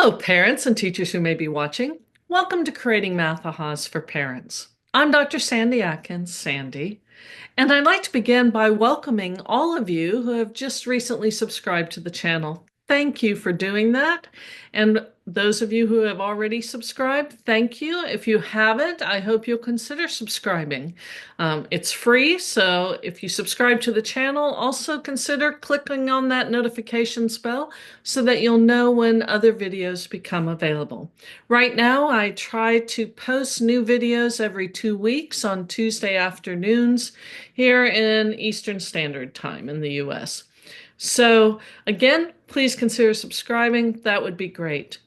Hello, parents and teachers who may be watching. Welcome to Creating Math Ahas for Parents. I'm Dr. Sandy Atkins, Sandy, and I'd like to begin by welcoming all of you who have just recently subscribed to the channel. Thank you for doing that. And those of you who have already subscribed, thank you. If you haven't, I hope you'll consider subscribing. It's free, so if you subscribe to the channel, also consider clicking on that notifications bell so that you'll know when other videos become available. Right now, I try to post new videos every 2 weeks on Tuesday afternoons here in Eastern Standard Time in the US. So again, please consider subscribing. That would be great.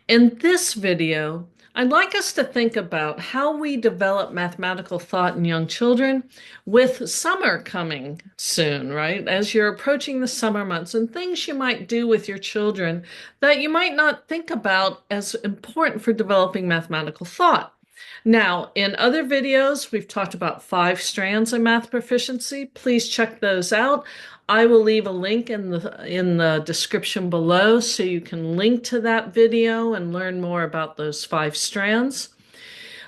In this video, I'd like us to think about how we develop mathematical thought in young children with summer coming soon, right? As you're approaching the summer months and things you might do with your children that you might not think about as important for developing mathematical thought. Now, in other videos, we've talked about 5 strands of math proficiency. Please check those out. I will leave a link in the description below so you can link to that video and learn more about those 5 strands.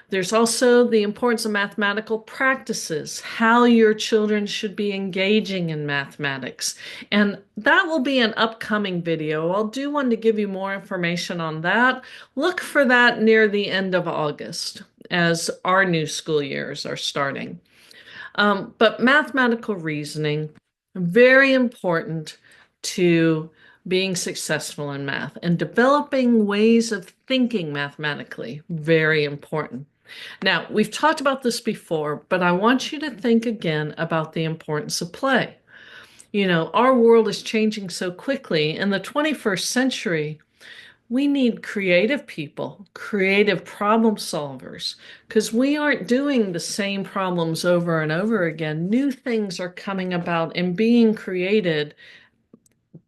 There's also the importance of mathematical practices, how your children should be engaging in mathematics. And that will be an upcoming video. I'll do one to give you more information on that. Look for that near the end of August as our new school years are starting. But mathematical reasoning, very important to being successful in math, and developing ways of thinking mathematically, very important. Now, we've talked about this before, but I want you to think again about the importance of play. You know, our world is changing so quickly. In the 21st century, we need creative people, creative problem solvers, because we aren't doing the same problems over and over again. New things are coming about and being created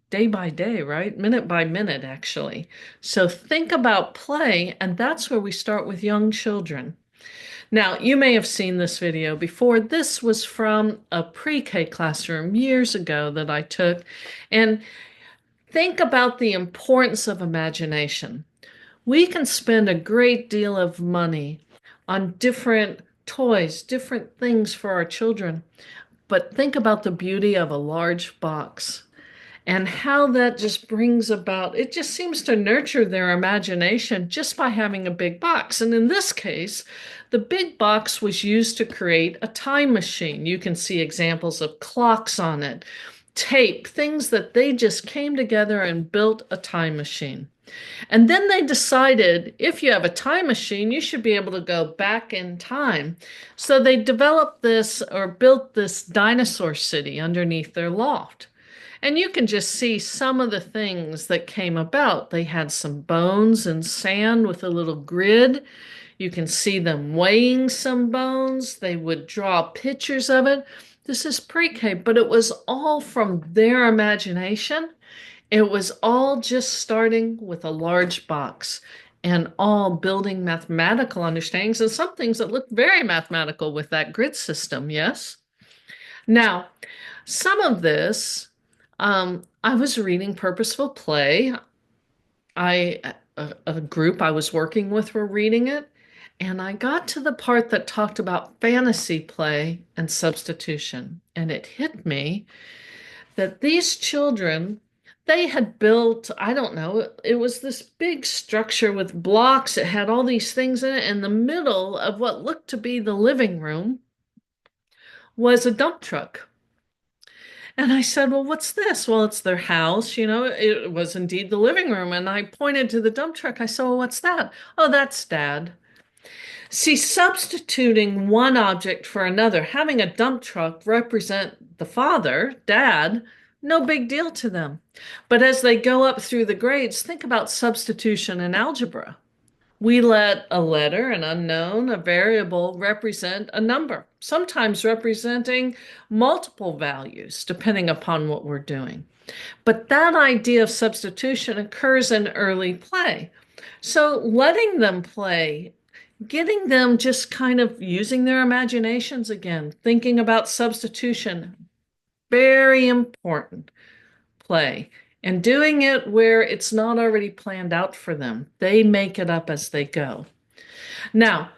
day by day, right? Minute by minute, actually. So think about play, and that's where we start with young children. Now, you may have seen this video before. This was from a pre-K classroom years ago that I took. And think about the importance of imagination. We can spend a great deal of money on different toys, different things for our children, but think about the beauty of a large box and how that just brings about, it just seems to nurture their imagination just by having a big box. And in this case, the big box was used to create a time machine. You can see examples of clocks on it, tape, things that they just came together and built a time machine. And then they decided if you have a time machine, you should be able to go back in time. So they developed this or built this dinosaur city underneath their loft. And you can just see some of the things that came about. They had some bones and sand with a little grid. You can see them weighing some bones. They would draw pictures of it. This is pre-K, but it was all from their imagination. It was all just starting with a large box and all building mathematical understandings and some things that looked very mathematical with that grid system, yes? Now, some of this I was reading Purposeful Play. A group I was working with were reading it, and I got to the part that talked about fantasy play and substitution, and it hit me that these children, they had built, I don't know, it was this big structure with blocks. It had all these things in it. In the middle of what looked to be the living room was a dump truck. And I said, well, what's this? Well, it's their house. You know, it was indeed the living room. And I pointed to the dump truck. I said, well, what's that? Oh, that's Dad. See, substituting one object for another, having a dump truck represent the father, Dad, no big deal to them. But as they go up through the grades, think about substitution in algebra. We let a letter, an unknown, a variable represent a number, sometimes representing multiple values, depending upon what we're doing. But that idea of substitution occurs in early play. So letting them play, getting them just kind of using their imaginations again, thinking about substitution, very important play. and doing it where it's not already planned out for them. They make it up as they go. Now,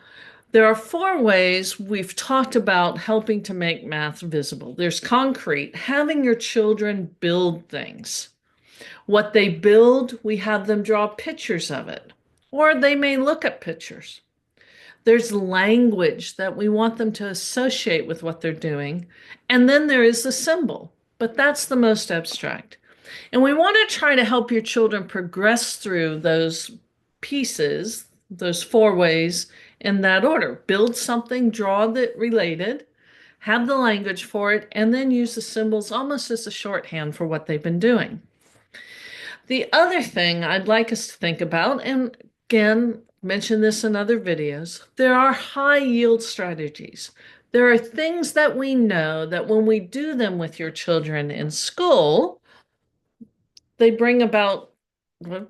there are four ways we've talked about helping to make math visible. There's concrete, having your children build things. What they build, we have them draw pictures of it, or they may look at pictures. There's language that we want them to associate with what they're doing. And then there is the symbol, but that's the most abstract. And we want to try to help your children progress through those pieces, those four ways in that order. Build something, draw the related, have the language for it, and then use the symbols almost as a shorthand for what they've been doing. The other thing I'd like us to think about, and again, mention this in other videos, there are high yield strategies. There are things that we know that when we do them with your children in school, they bring about, well,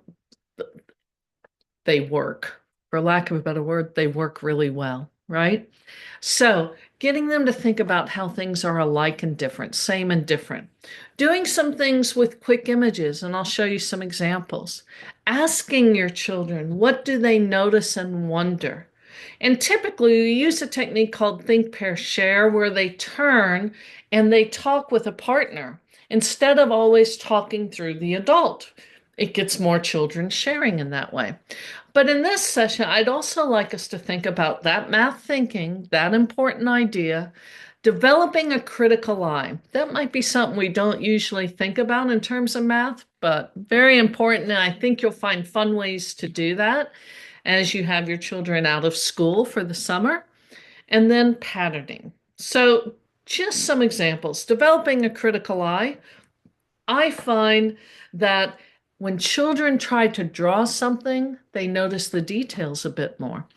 they work. For lack of a better word, they work really well, right? So, getting them to think about how things are alike and different, same and different. Doing some things with quick images, and I'll show you some examples. Asking your children, what do they notice and wonder? And typically, we use a technique called think, pair, share, where they turn and they talk with a partner instead of always talking through the adult. It gets more children sharing in that way. But in this session, I'd also like us to think about that math thinking, that important idea, developing a critical eye. That might be something we don't usually think about in terms of math, but very important. And I think you'll find fun ways to do that as you have your children out of school for the summer. And then patterning. So just some examples. Developing a critical eye. I find that when children try to draw something, they notice the details a bit more.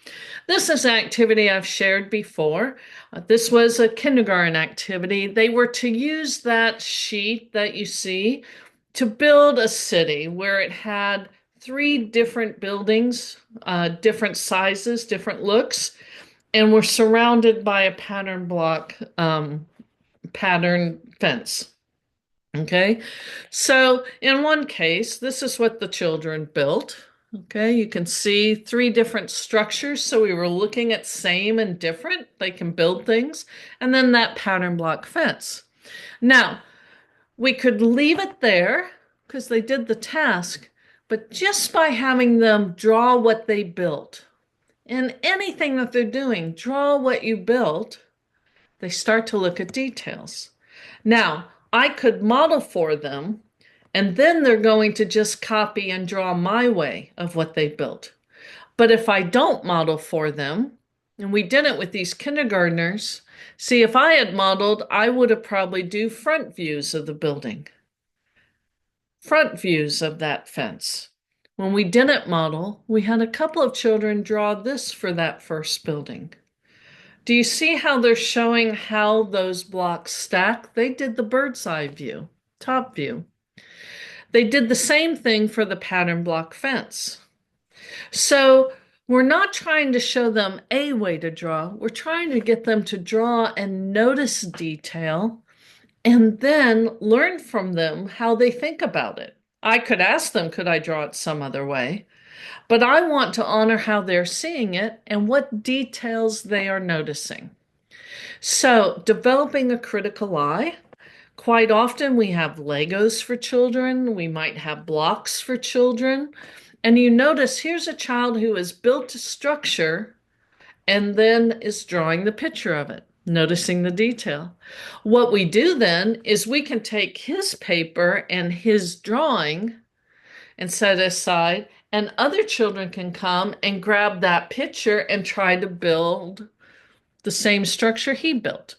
This is an activity I've shared before. This was a kindergarten activity. They were to use that sheet that you see to build a city where it had three different buildings, different sizes, different looks, and were surrounded by a pattern block, pattern fence. Okay, so in one case, this is what the children built. Okay, you can see three different structures. So we were looking at same and different. They can build things. And then that pattern block fence. Now, we could leave it there because they did the task, but just by having them draw what they built, and anything that they're doing, draw what you built, they start to look at details. Now, I could model for them, and then they're going to just copy and draw my way of what they built. But if I don't model for them, and we did it with these kindergartners, see, if I had modeled, I would have probably do front views of the building, front views of that fence. When we didn't model, we had a couple of children draw this for that first building. Do you see how they're showing how those blocks stack? They did the bird's eye view, top view. They did the same thing for the pattern block fence. So we're not trying to show them a way to draw. We're trying to get them to draw and notice detail and then learn from them how they think about it. I could ask them, could I draw it some other way? But I want to honor how they're seeing it and what details they are noticing. So, developing a critical eye. Quite often we have Legos for children, we might have blocks for children. And you notice here's a child who has built a structure and then is drawing the picture of it, noticing the detail. What we do then is we can take his paper and his drawing and set it aside, and other children can come and grab that picture and try to build the same structure he built.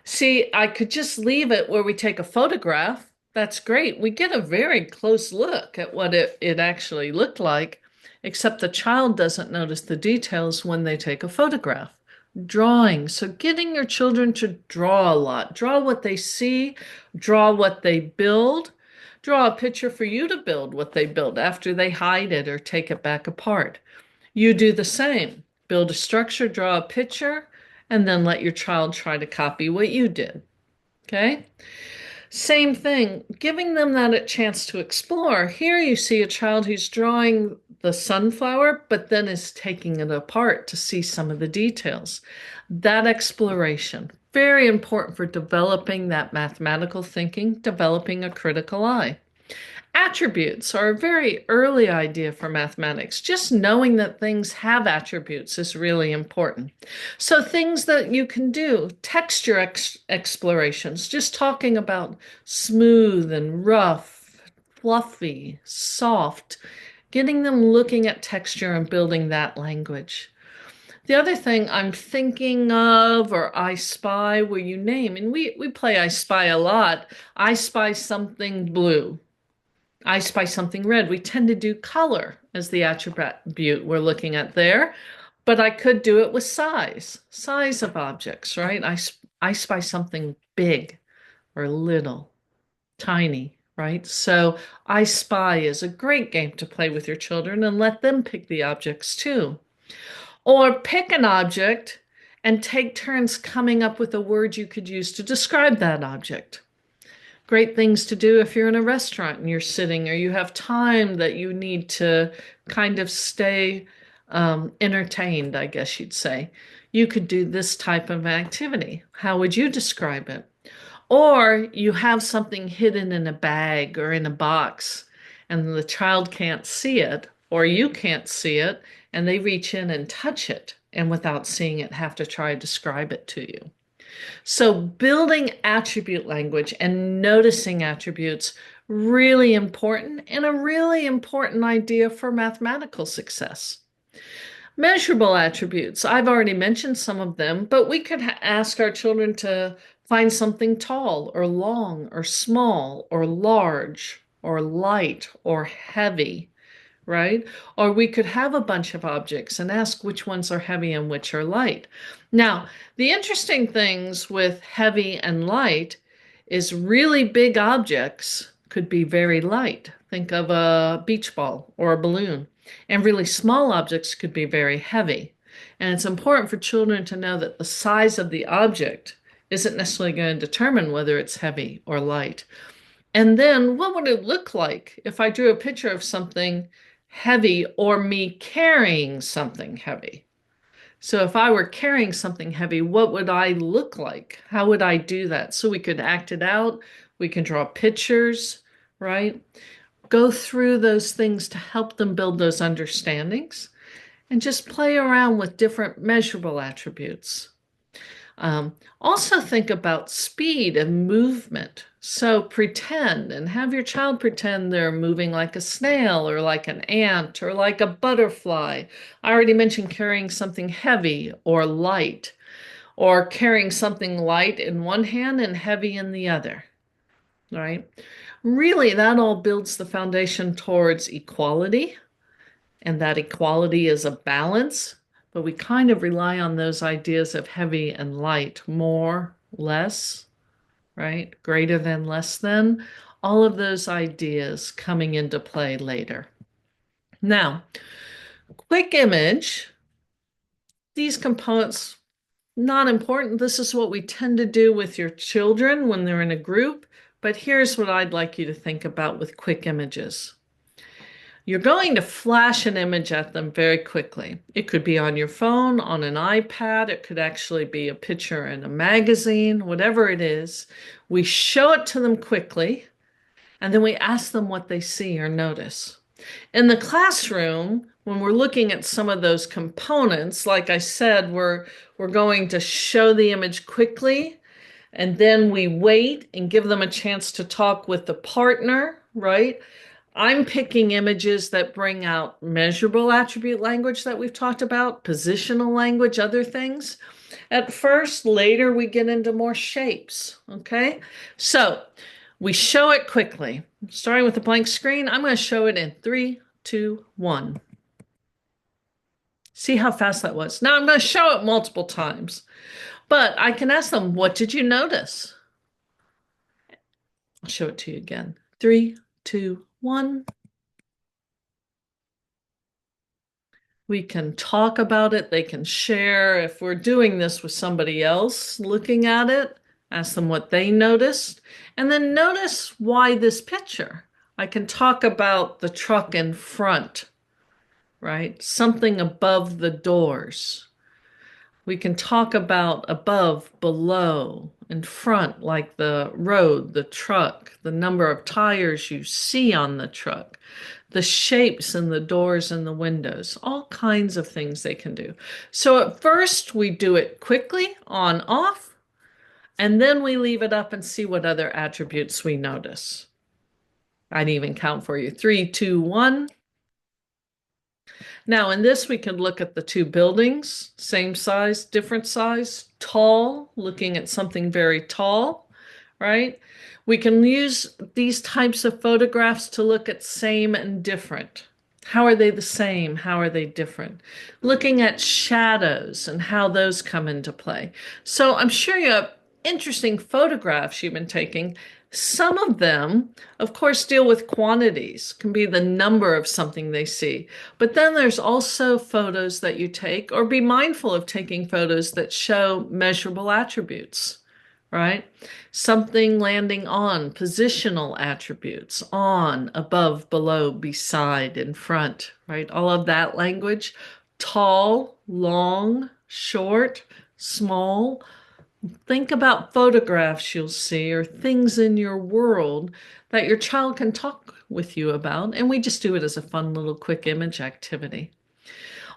See, I could just leave it where we take a photograph. That's great. We get a very close look at what it actually looked like, except the child doesn't notice the details when they take a photograph. Drawing. So getting your children to draw a lot. Draw what they see, draw what they build. Draw a picture for you to build what they build after they hide it or take it back apart. You do the same. Build a structure, draw a picture, and then let your child try to copy what you did. Okay? Same thing, giving them that a chance to explore. Here you see a child who's drawing the sunflower, but then is taking it apart to see some of the details. That exploration, very important for developing that mathematical thinking, developing a critical eye. Attributes are a very early idea for mathematics. Just knowing that things have attributes is really important. So, things that you can do, texture explorations, just talking about smooth and rough, fluffy, soft, getting them looking at texture and building that language. The other thing I'm thinking of, or I spy, where you name, and we play I spy a lot. I spy something blue. I spy something red. We tend to do color as the attribute we're looking at there, but I could do it with size of objects, right? I spy something big or little, tiny, right? So I spy is a great game to play with your children and let them pick the objects too. Or pick an object and take turns coming up with a word you could use to describe that object. Great things to do if you're in a restaurant and you're sitting or you have time that you need to kind of stay entertained, I guess you'd say. You could do this type of activity. How would you describe it? Or you have something hidden in a bag or in a box and the child can't see it or you can't see it and they reach in and touch it and without seeing it have to try to describe it to you. So building attribute language and noticing attributes, really important and a really important idea for mathematical success. Measurable attributes, I've already mentioned some of them, but we could ask our children to find something tall or long or small or large or light or heavy, right? Or we could have a bunch of objects and ask which ones are heavy and which are light. Now, the interesting things with heavy and light is really big objects could be very light. Think of a beach ball or a balloon. And really small objects could be very heavy. And it's important for children to know that the size of the object isn't necessarily going to determine whether it's heavy or light. And then what would it look like if I drew a picture of something heavy or me carrying something heavy? So if I were carrying something heavy, what would I look like? How would I do that? So we could act it out. We can draw pictures, right? Go through those things to help them build those understandings and just play around with different measurable attributes. Also think about speed and movement. So pretend and have your child pretend they're moving like a snail or like an ant or like a butterfly. I already mentioned carrying something heavy or light, or carrying something light in one hand and heavy in the other, right? Really, that all builds the foundation towards equality, and that equality is a balance, but we kind of rely on those ideas of heavy and light, more, less, right? Greater than, less than, all of those ideas coming into play later. Now, quick image, these components, not important. This is what we tend to do with your children when they're in a group, but here's what I'd like you to think about with quick images. You're going to flash an image at them very quickly. It could be on your phone, on an iPad. It could actually be a picture in a magazine, whatever it is. We show it to them quickly, and then we ask them what they see or notice. In the classroom, when we're looking at some of those components, like I said, we're going to show the image quickly, and then we wait and give them a chance to talk with the partner, right? I'm picking images that bring out measurable attribute language that we've talked about, positional language, other things. At first, later we get into more shapes, okay? So we show it quickly. Starting with a blank screen, I'm going to show it in 3, 2, 1. See how fast that was? Now I'm going to show it multiple times, but I can ask them, what did you notice? I'll show it to you again. 3, 2, 1. We can talk about it. They can share. If we're doing this with somebody else looking at it, ask them what they noticed, and then notice why this picture. I can talk about the truck in front, right? Something above the doors. We can talk about above, below, in front, like the road, the truck, the number of tires you see on the truck, the shapes in the doors and the windows, all kinds of things they can do. So at first we do it quickly, on, off, and then we leave it up and see what other attributes we notice. I'd even count for you. 3, 2, 1. Now, in this, we can look at the two buildings, same size, different size, tall, looking at something very tall, right? We can use these types of photographs to look at same and different. How are they the same? How are they different? Looking at shadows and how those come into play. So I'm sure you have interesting photographs you've been taking. Some of them, of course, deal with quantities, can be the number of something they see. But then there's also photos that you take, or be mindful of taking photos that show measurable attributes, right? Something landing on, positional attributes, on, above, below, beside, in front, right? All of that language. Tall, long, short, small. Think about photographs you'll see or things in your world that your child can talk with you about. And we just do it as a fun little quick image activity.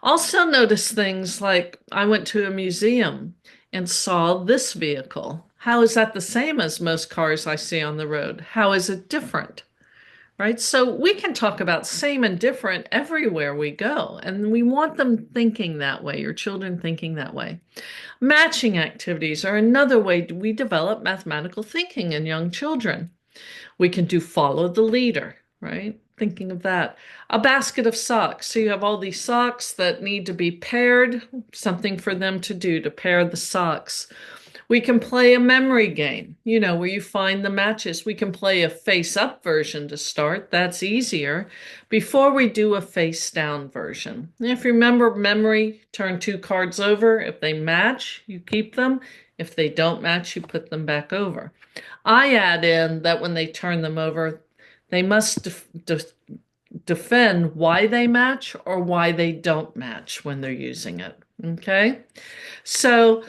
Also, notice things like I went to a museum and saw this vehicle. How is that the same as most cars I see on the road? How is it different? Right? So we can talk about same and different everywhere we go. And we want them thinking that way, your children thinking that way. Matching activities are another way we develop mathematical thinking in young children. We can do follow the leader, right? Thinking of that. A basket of socks. So you have all these socks that need to be paired, something for them to do to pair the socks. We can play a memory game, where you find the matches. We can play a face up version to start. That's easier before we do a face down version. If you remember memory, turn two cards over. If they match, you keep them. If they don't match, you put them back over. I add in that when they turn them over, they must defend why they match or why they don't match when they're using it. Okay? So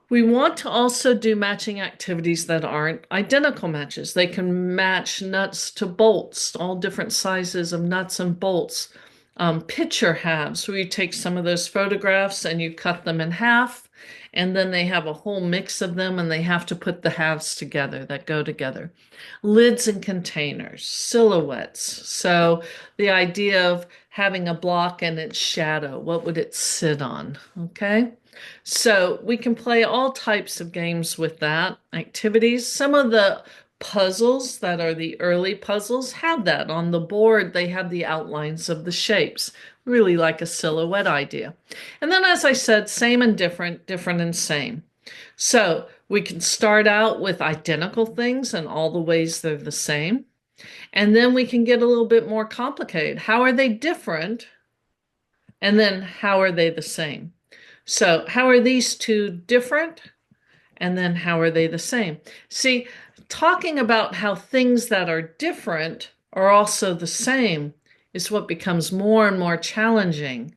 we want to also do matching activities that aren't identical matches. They can match nuts to bolts, all different sizes of nuts and bolts. Picture halves, where you take some of those photographs and you cut them in half, and then they have a whole mix of them and they have to put the halves together that go together. Lids and containers, silhouettes. So the idea of having a block and its shadow, what would it sit on? Okay. So we can play all types of games with that, activities. Some of the puzzles that are the early puzzles have that on the board. They have the outlines of the shapes, really like a silhouette idea. And then, as I said, same and different, different and same. So we can start out with identical things and all the ways they're the same. And then we can get a little bit more complicated. How are they different? And then how are they the same? So how are these two different? And then how are they the same? See, talking about how things that are different are also the same is what becomes more and more challenging.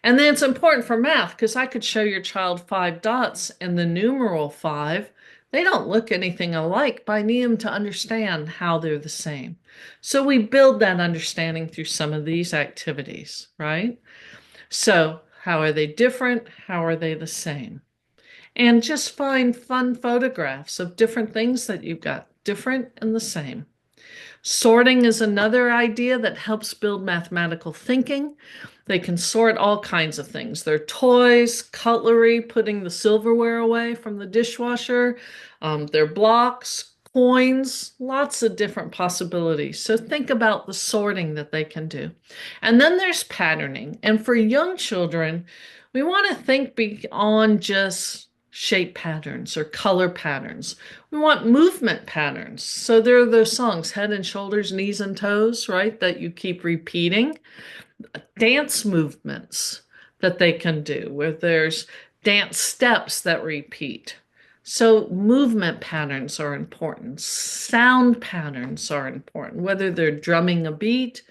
And then it's important for math because I could show your child 5 dots and the numeral 5. They don't look anything alike, but I need them to understand how they're the same. So we build that understanding through some of these activities, right? So how are they different? How are they the same? And just find fun photographs of different things that you've got, different and the same. Sorting is another idea that helps build mathematical thinking. They can sort all kinds of things. Their toys, cutlery, putting the silverware away from the dishwasher, their blocks, coins, lots of different possibilities. So think about the sorting that they can do. And then there's patterning. And for young children, we want to think beyond just shape patterns or color patterns. We want movement patterns. So there are those songs, head and shoulders, knees and toes, right? That you keep repeating. Dance movements that they can do, where there's dance steps that repeat. So movement patterns are important. Sound patterns are important, whether they're drumming a beat,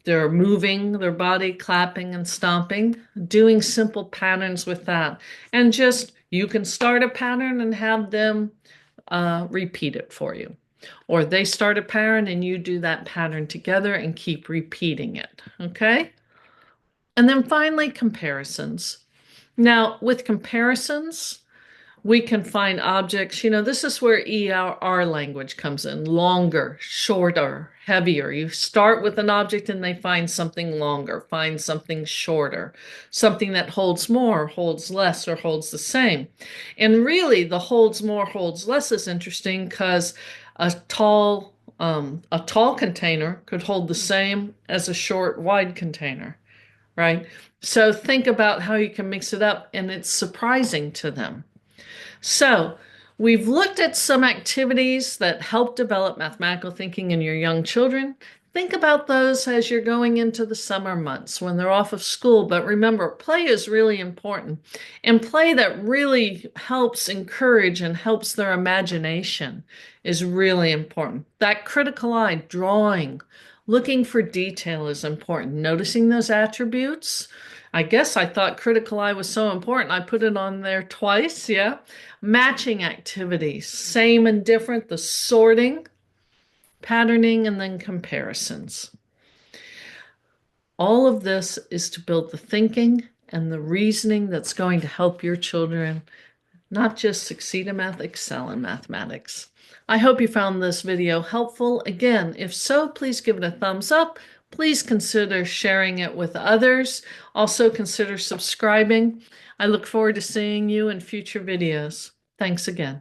they're moving their body, clapping and stomping, doing simple patterns with that. And just you can start a pattern and have them repeat it for you. Or they start a pattern and you do that pattern together and keep repeating it. Okay? And then finally, comparisons. Now, with comparisons, we can find objects. This is where ER language comes in: longer, shorter, heavier. You start with an object and they find something longer, find something shorter, something that holds more, holds less, or holds the same. And really, the holds more, holds less is interesting because a tall container could hold the same as a short, wide container, right? So think about how you can mix it up, and it's surprising to them. So, we've looked at some activities that help develop mathematical thinking in your young children. Think about those as you're going into the summer months when they're off of school. But remember, play is really important, and play that really helps encourage and helps their imagination is really important. That critical eye, drawing, looking for detail is important. Noticing those attributes. I guess I thought critical eye was so important. I put it on there twice, yeah. Matching activities, same and different, the sorting, patterning, and then comparisons. All of this is to build the thinking and the reasoning that's going to help your children not just succeed in math, excel in mathematics. I hope you found this video helpful. Again, if so, please give it a thumbs up. Please consider sharing it with others. Also consider subscribing. I look forward to seeing you in future videos. Thanks again.